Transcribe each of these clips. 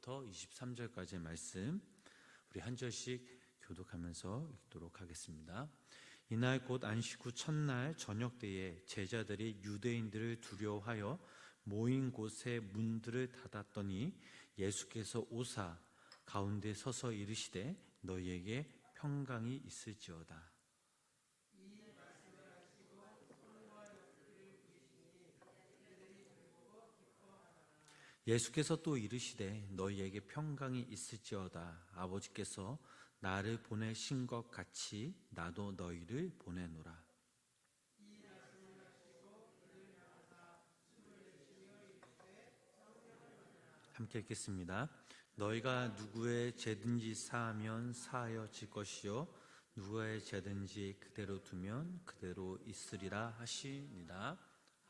22절부터 23절까지의 말씀 우리 한 절씩 교독하면서 읽도록 하겠습니다. 이날 곧 안식 후 첫날 저녁 때에 제자들이 유대인들을 두려워하여 모인 곳에 문들을 닫았더니 예수께서 오사 가운데 서서 이르시되 너희에게 평강이 있을지어다. 예수께서 또 이르시되 너희에게 평강이 있을지어다. 아버지께서 나를 보내신 것 같이 나도 너희를 보내노라. 함께 읽겠습니다. 너희가 누구의 죄든지 사하면 사하여질 것이요 누구의 죄든지 그대로 두면 그대로 있으리라 하시니라.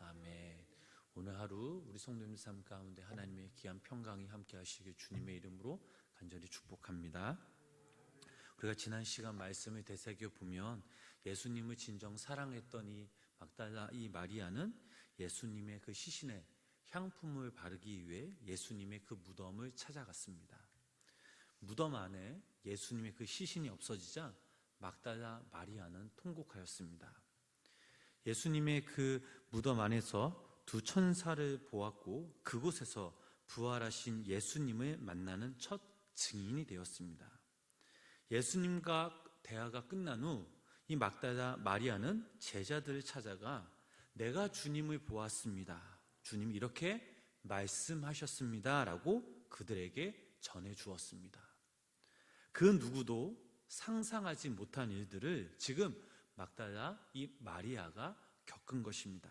아멘. 오늘 하루 우리 성도님들 삶 가운데 하나님의 귀한 평강이 함께 하시길 주님의 이름으로 간절히 축복합니다. 우리가 지난 시간 말씀을 되새겨 보면 예수님을 진정 사랑했던 이 막달라 이 마리아는 예수님의 그 시신에 향품을 바르기 위해 예수님의 그 무덤을 찾아갔습니다. 무덤 안에 예수님의 그 시신이 없어지자 막달라 마리아는 통곡하였습니다. 예수님의 그 무덤 안에서 두 천사를 보았고 그곳에서 부활하신 예수님을 만나는 첫 증인이 되었습니다. 예수님과 대화가 끝난 후 이 막달라 마리아는 제자들을 찾아가 내가 주님을 보았습니다. 주님이 이렇게 말씀하셨습니다. 라고 그들에게 전해주었습니다. 그 누구도 상상하지 못한 일들을 지금 막달라 이 마리아가 겪은 것입니다.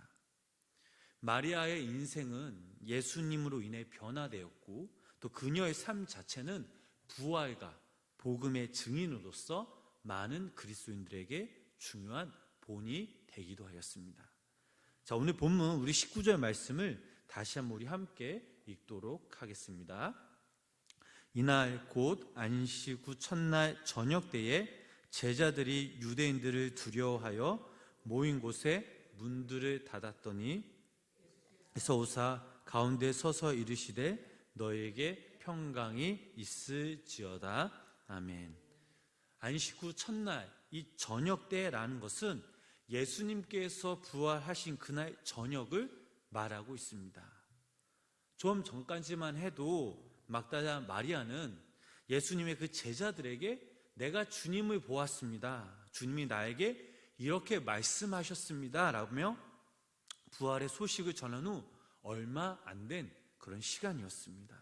마리아의 인생은 예수님으로 인해 변화되었고 또 그녀의 삶 자체는 부활과 복음의 증인으로서 많은 그리스도인들에게 중요한 본이 되기도 하였습니다. 자, 오늘 본문 우리 19절 말씀을 다시 한번 우리 함께 읽도록 하겠습니다. 이날 곧 안식 후 첫날 저녁 때에 제자들이 유대인들을 두려워하여 모인 곳에 문들을 닫았더니 그래서 오사 가운데 서서 이르시되 너에게 평강이 있을지어다. 아멘. 안식 후 첫날 이 저녁 때라는 것은 예수님께서 부활하신 그날 저녁을 말하고 있습니다. 좀 전까지만 해도 막달라 마리아는 예수님의 그 제자들에게 내가 주님을 보았습니다. 주님이 나에게 이렇게 말씀하셨습니다. 라며 부활의 소식을 전한 후 얼마 안 된 그런 시간이었습니다.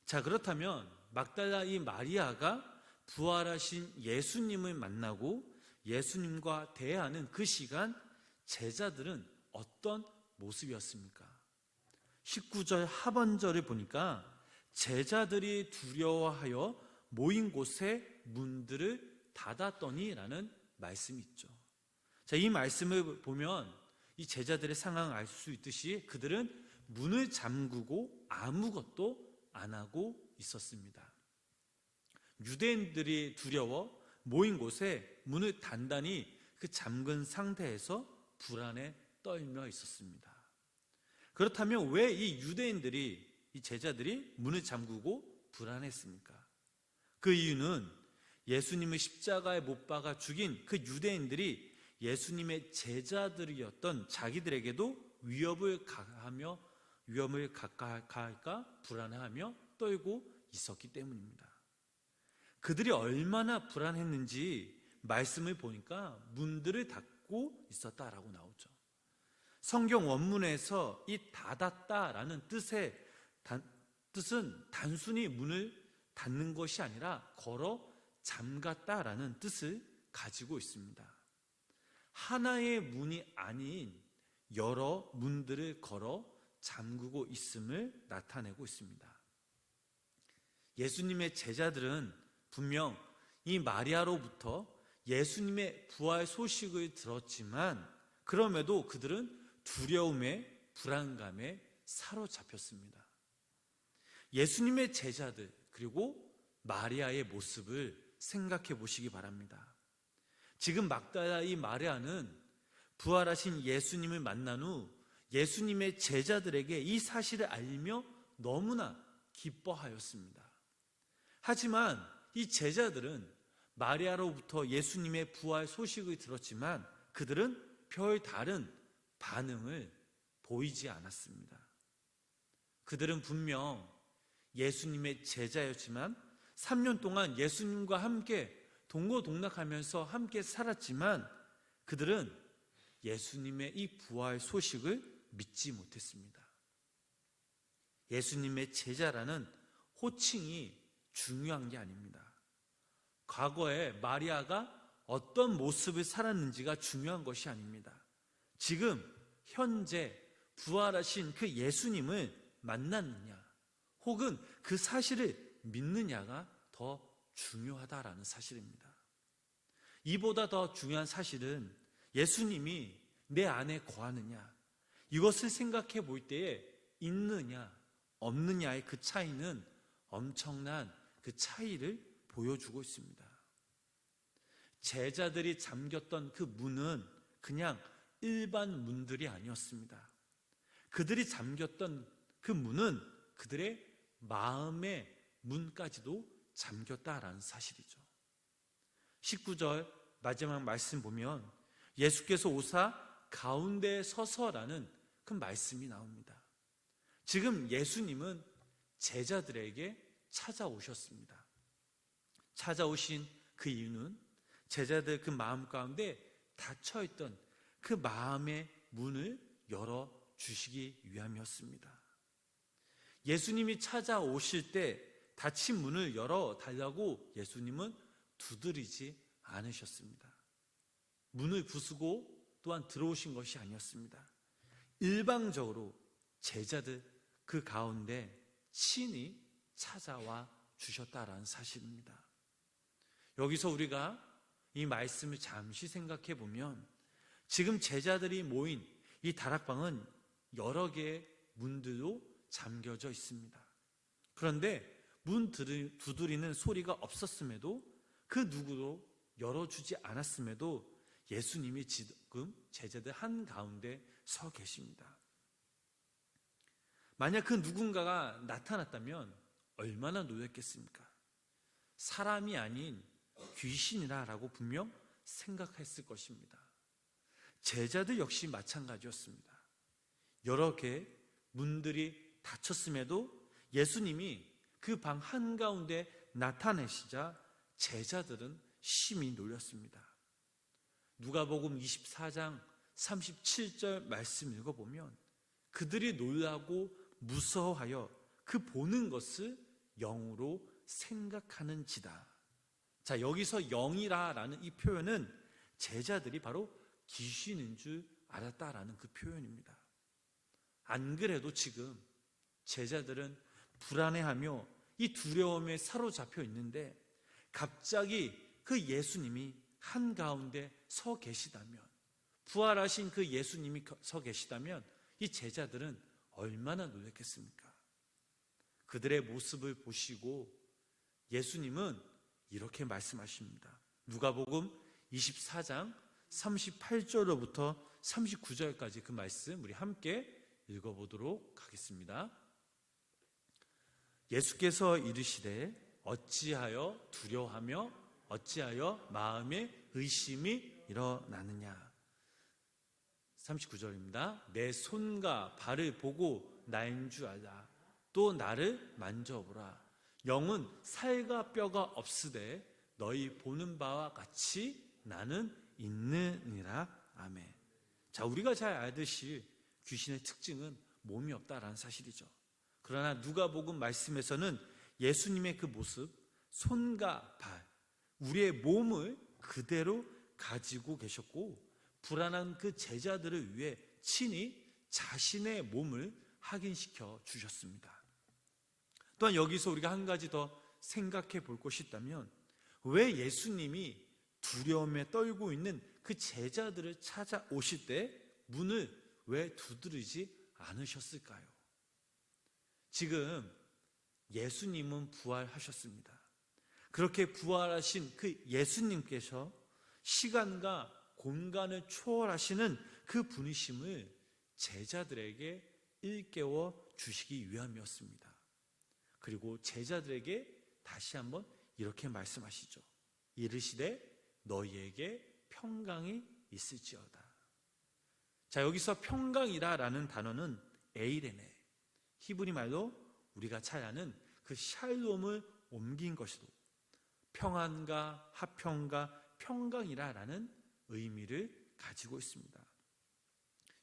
자, 그렇다면 막달라 이 마리아가 부활하신 예수님을 만나고 예수님과 대화하는 그 시간 제자들은 어떤 모습이었습니까? 19절 하반절을 보니까 제자들이 두려워하여 모인 곳에 문들을 닫았더니 라는 말씀이 있죠. 자, 이 말씀을 보면 이 제자들의 상황을 알 수 있듯이 그들은 문을 잠그고 아무것도 안 하고 있었습니다. 유대인들이 두려워 모인 곳에 문을 단단히 그 잠근 상태에서 불안에 떨며 있었습니다. 그렇다면 왜 이 유대인들이, 이 제자들이 문을 잠그고 불안했습니까? 그 이유는 예수님을 십자가에 못 박아 죽인 그 유대인들이 예수님의 제자들이었던 자기들에게도 위협을 가할까 불안해하며 떨고 있었기 때문입니다. 그들이 얼마나 불안했는지 말씀을 보니까 문들을 닫고 있었다라고 나오죠. 성경 원문에서 이 닫았다라는 뜻은 단순히 문을 닫는 것이 아니라 걸어 잠갔다라는 뜻을 가지고 있습니다. 하나의 문이 아닌 여러 문들을 걸어 잠그고 있음을 나타내고 있습니다. 예수님의 제자들은 분명 이 마리아로부터 예수님의 부활 소식을 들었지만 그럼에도 그들은 두려움에 불안감에 사로잡혔습니다. 예수님의 제자들 그리고 마리아의 모습을 생각해 보시기 바랍니다. 지금 막달라 이 마리아는 부활하신 예수님을 만난 후 예수님의 제자들에게 이 사실을 알며 너무나 기뻐하였습니다. 하지만 이 제자들은 마리아로부터 예수님의 부활 소식을 들었지만 그들은 별 다른 반응을 보이지 않았습니다. 그들은 분명 예수님의 제자였지만 3년 동안 예수님과 함께 동고동락하면서 함께 살았지만 그들은 예수님의 이 부활 소식을 믿지 못했습니다. 예수님의 제자라는 호칭이 중요한 게 아닙니다. 과거에 마리아가 어떤 모습을 살았는지가 중요한 것이 아닙니다. 지금 현재 부활하신 그 예수님을 만났느냐 혹은 그 사실을 믿느냐가 더 중요하다라는 사실입니다. 이보다 더 중요한 사실은 예수님이 내 안에 거하느냐 이것을 생각해 볼 때에 있느냐 없느냐의 그 차이는 엄청난 그 차이를 보여주고 있습니다. 제자들이 잠겼던 그 문은 그냥 일반 문들이 아니었습니다. 그들이 잠겼던 그 문은 그들의 마음의 문까지도 잠겼다라는 사실이죠. 19절 마지막 말씀 보면 예수께서 오사 가운데에 서서라는 그 말씀이 나옵니다. 지금 예수님은 제자들에게 찾아오셨습니다. 찾아오신 그 이유는 제자들 그 마음 가운데 닫혀있던 그 마음의 문을 열어주시기 위함이었습니다. 예수님이 찾아오실 때 닫힌 문을 열어달라고 예수님은 두드리지 않으셨습니다. 문을 부수고 또한 들어오신 것이 아니었습니다. 일방적으로 제자들 그 가운데 친히 찾아와 주셨다라는 사실입니다. 여기서 우리가 이 말씀을 잠시 생각해 보면 지금 제자들이 모인 이 다락방은 여러 개의 문들로 잠겨져 있습니다. 그런데 문 두드리는 소리가 없었음에도 그 누구도 열어주지 않았음에도 예수님이 지금 제자들 한가운데 서 계십니다. 만약 그 누군가가 나타났다면 얼마나 놀랐겠습니까? 사람이 아닌 귀신이라고 분명 생각했을 것입니다. 제자들 역시 마찬가지였습니다. 여러 개의 문들이 닫혔음에도 예수님이 그 방 한가운데 나타내시자 제자들은 심히 놀랐습니다. 누가복음 24장 37절 말씀 읽어보면 그들이 놀라고 무서워하여 그 보는 것을 영으로 생각하는지다. 자, 여기서 영이라라는 이 표현은 제자들이 바로 귀신인 줄 알았다라는 그 표현입니다. 안 그래도 지금 제자들은 불안해하며 이 두려움에 사로잡혀 있는데 갑자기 그 예수님이 한가운데 서 계시다면, 부활하신 그 예수님이 서 계시다면 이 제자들은 얼마나 놀랐겠습니까? 그들의 모습을 보시고 예수님은 이렇게 말씀하십니다. 누가복음 24장 38절로부터 39절까지 그 말씀 우리 함께 읽어보도록 하겠습니다. 예수께서 이르시되 어찌하여 두려워하며 어찌하여 마음에 의심이 일어나느냐. 39절입니다. 내 손과 발을 보고 나인 줄 알라. 또 나를 만져보라. 영은 살과 뼈가 없으되 너희 보는 바와 같이 나는 있느니라. 아멘. 자, 우리가 잘 알듯이 귀신의 특징은 몸이 없다라는 사실이죠. 그러나 누가복음 말씀에서는 예수님의 그 모습, 손과 발, 우리의 몸을 그대로 가지고 계셨고 불안한 그 제자들을 위해 친히 자신의 몸을 확인시켜 주셨습니다. 또한 여기서 우리가 한 가지 더 생각해 볼 것이 있다면 왜 예수님이 두려움에 떨고 있는 그 제자들을 찾아오실 때 문을 왜 두드리지 않으셨을까요? 지금 예수님은 부활하셨습니다. 그렇게 부활하신 그 예수님께서 시간과 공간을 초월하시는 그 분이심을 제자들에게 일깨워 주시기 위함이었습니다. 그리고 제자들에게 다시 한번 이렇게 말씀하시죠. 이르시되 너희에게 평강이 있을지어다. 자, 여기서 평강이라는 단어는 에이레네, 히브리 말로 우리가 잘 아는 그 샬롬을 옮긴 것이고 평안과 화평과 평강이라는 의미를 가지고 있습니다.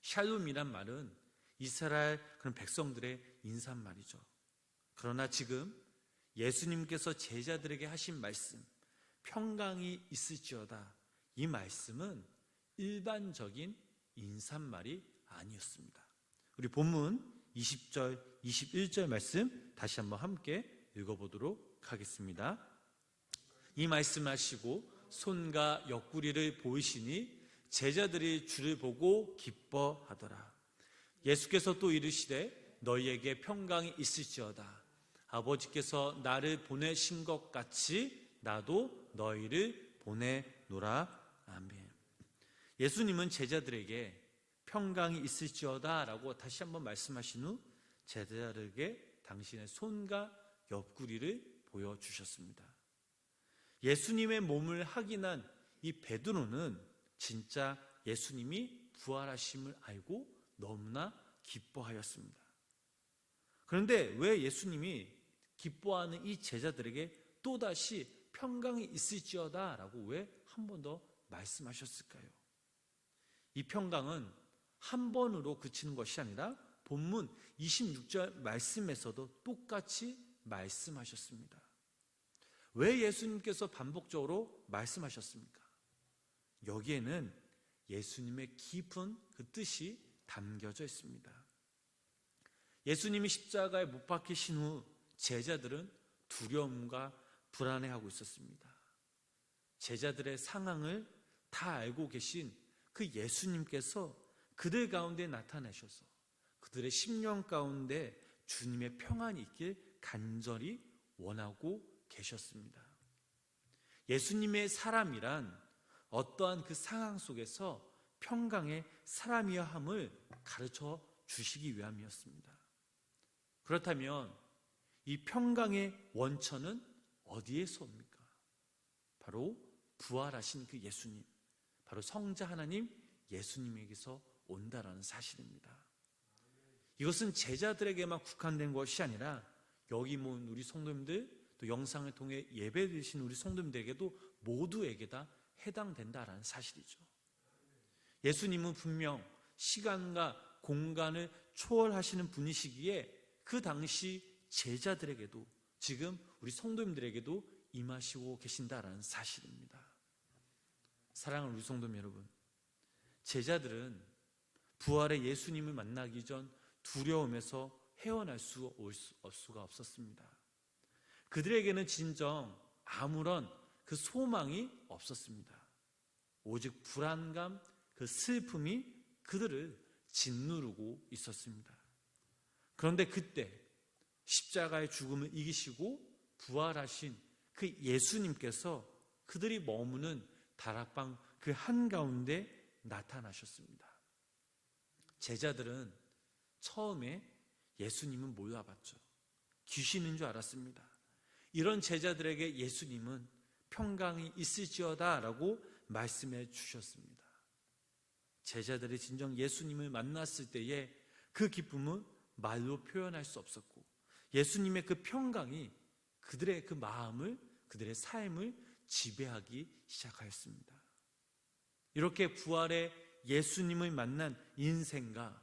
샬롬이란 말은 이스라엘 그런 백성들의 인사말이죠. 그러나 지금 예수님께서 제자들에게 하신 말씀, 평강이 있을지어다, 이 말씀은 일반적인 인사말이 아니었습니다. 우리 본문 20절, 21절 말씀 다시 한번 함께 읽어보도록 하겠습니다. 이 말씀하시고 손과 옆구리를 보이시니 제자들이 주를 보고 기뻐하더라. 예수께서 또 이르시되 너희에게 평강이 있을지어다. 아버지께서 나를 보내신 것 같이 나도 너희를 보내노라. 아멘. 예수님은 제자들에게 평강이 있을지어다 라고 다시 한번 말씀하신 후 제자들에게 당신의 손과 옆구리를 보여주셨습니다. 예수님의 몸을 확인한 이 베드로는 진짜 예수님이 부활하심을 알고 너무나 기뻐하였습니다. 그런데 왜 예수님이 기뻐하는 이 제자들에게 또다시 평강이 있을지어다 라고 왜 한 번 더 말씀하셨을까요? 이 평강은 한 번으로 그치는 것이 아니라 본문 26절 말씀에서도 똑같이 말씀하셨습니다. 왜 예수님께서 반복적으로 말씀하셨습니까? 여기에는 예수님의 깊은 그 뜻이 담겨져 있습니다. 예수님이 십자가에 못 박히신 후 제자들은 두려움과 불안해하고 있었습니다. 제자들의 상황을 다 알고 계신 그 예수님께서 그들 가운데 나타나셔서 그들의 심령 가운데 주님의 평안이 있길 간절히 원하고 계셨습니다. 예수님의 사람이란 어떠한 그 상황 속에서 평강의 사람이어야 함을 가르쳐 주시기 위함이었습니다. 그렇다면 이 평강의 원천은 어디에서 옵니까? 바로 부활하신 그 예수님, 바로 성자 하나님 예수님에게서 온다라는 사실입니다. 이것은 제자들에게만 국한된 것이 아니라 여기 모인 우리 성도님들, 또 영상을 통해 예배드리신 우리 성도님들에게도 모두에게 다 해당된다라는 사실이죠. 예수님은 분명 시간과 공간을 초월하시는 분이시기에 그 당시 제자들에게도 지금 우리 성도님들에게도 임하시고 계신다라는 사실입니다. 사랑하는 우리 성도님 여러분, 제자들은 부활의 예수님을 만나기 전 두려움에서 헤어날 수가 없었습니다. 그들에게는 진정 아무런 그 소망이 없었습니다. 오직 불안감, 그 슬픔이 그들을 짓누르고 있었습니다. 그런데 그때 십자가의 죽음을 이기시고 부활하신 그 예수님께서 그들이 머무는 다락방 그 한가운데 나타나셨습니다. 제자들은 처음에 예수님은 몰라봤죠. 귀신인 줄 알았습니다. 이런 제자들에게 예수님은 평강이 있을지어다 라고 말씀해 주셨습니다. 제자들이 진정 예수님을 만났을 때에 그 기쁨은 말로 표현할 수 없었고 예수님의 그 평강이 그들의 그 마음을, 그들의 삶을 지배하기 시작하였습니다. 이렇게 부활의 예수님을 만난 인생과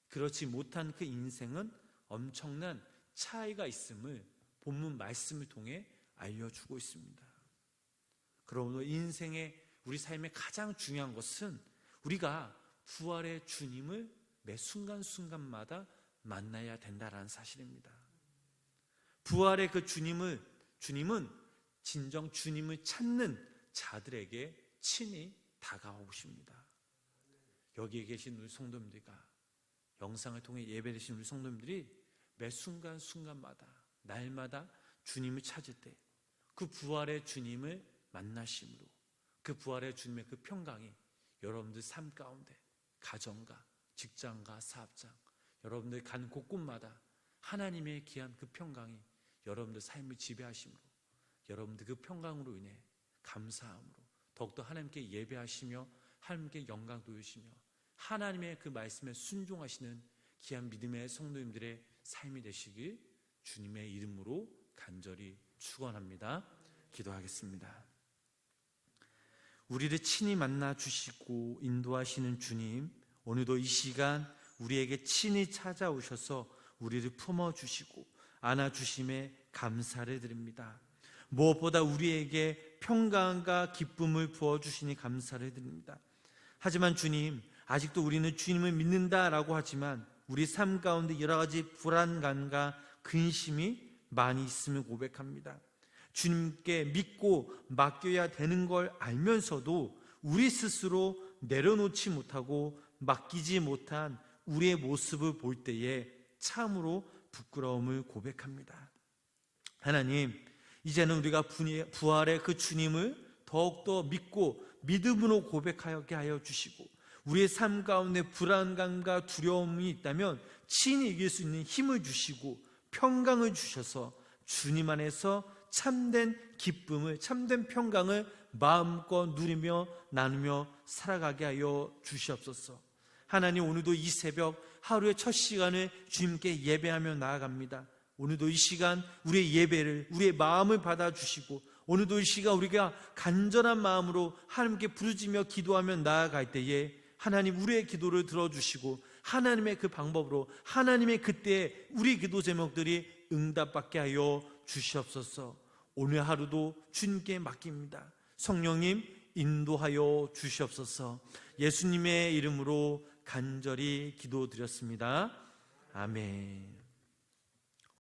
그렇지 못한 그 인생은 엄청난 차이가 있음을 본문 말씀을 통해 알려주고 있습니다. 그러므로 인생의 우리 삶의 가장 중요한 것은 우리가 부활의 주님을 매 순간순간마다 만나야 된다는 사실입니다. 부활의 그 주님은 진정 주님을 찾는 자들에게 친히 다가오십니다. 여기에 계신 우리 성도님들과 영상을 통해 예배드리신 우리 성도님들이 매 순간순간마다 날마다 주님을 찾을 때 그 부활의 주님을 만나심으로 그 부활의 주님의 그 평강이 여러분들 삶 가운데 가정과 직장과 사업장 여러분들 간 곳곳마다 하나님의 귀한 그 평강이 여러분들 삶을 지배하심으로, 여러분들 그 평강으로 인해 감사함으로 더욱더 하나님께 예배하시며 하나님께 영광 돌리시며 하나님의 그 말씀에 순종하시는 귀한 믿음의 성도님들의 삶이 되시길 주님의 이름으로 간절히 축원합니다. 기도하겠습니다. 우리를 친히 만나 주시고 인도하시는 주님, 오늘도 이 시간 우리에게 친히 찾아오셔서 우리를 품어주시고 안아주심에 감사를 드립니다. 무엇보다 우리에게 평강과 기쁨을 부어주시니 감사를 드립니다. 하지만 주님, 아직도 우리는 주님을 믿는다라고 하지만 우리 삶 가운데 여러 가지 불안감과 근심이 많이 있음을 고백합니다. 주님께 믿고 맡겨야 되는 걸 알면서도 우리 스스로 내려놓지 못하고 맡기지 못한 우리의 모습을 볼 때에 참으로 부끄러움을 고백합니다. 하나님, 이제는 우리가 부활의 그 주님을 더욱더 믿고 믿음으로 고백하게 하여 주시고 우리의 삶 가운데 불안감과 두려움이 있다면 친히 이길 수 있는 힘을 주시고 평강을 주셔서 주님 안에서 참된 기쁨을, 참된 평강을 마음껏 누리며 나누며 살아가게 하여 주시옵소서. 하나님, 오늘도 이 새벽 하루의 첫 시간을 주님께 예배하며 나아갑니다. 오늘도 이 시간 우리의 예배를, 우리의 마음을 받아주시고 오늘도 이 시간 우리가 간절한 마음으로 하나님께 부르짖며 기도하며 나아갈 때에 하나님 우리의 기도를 들어주시고 하나님의 그 방법으로 하나님의 그때에 우리 기도 제목들이 응답받게 하여 주시옵소서. 오늘 하루도 주님께 맡깁니다. 성령님 인도하여 주시옵소서. 예수님의 이름으로 간절히 기도드렸습니다. 아멘.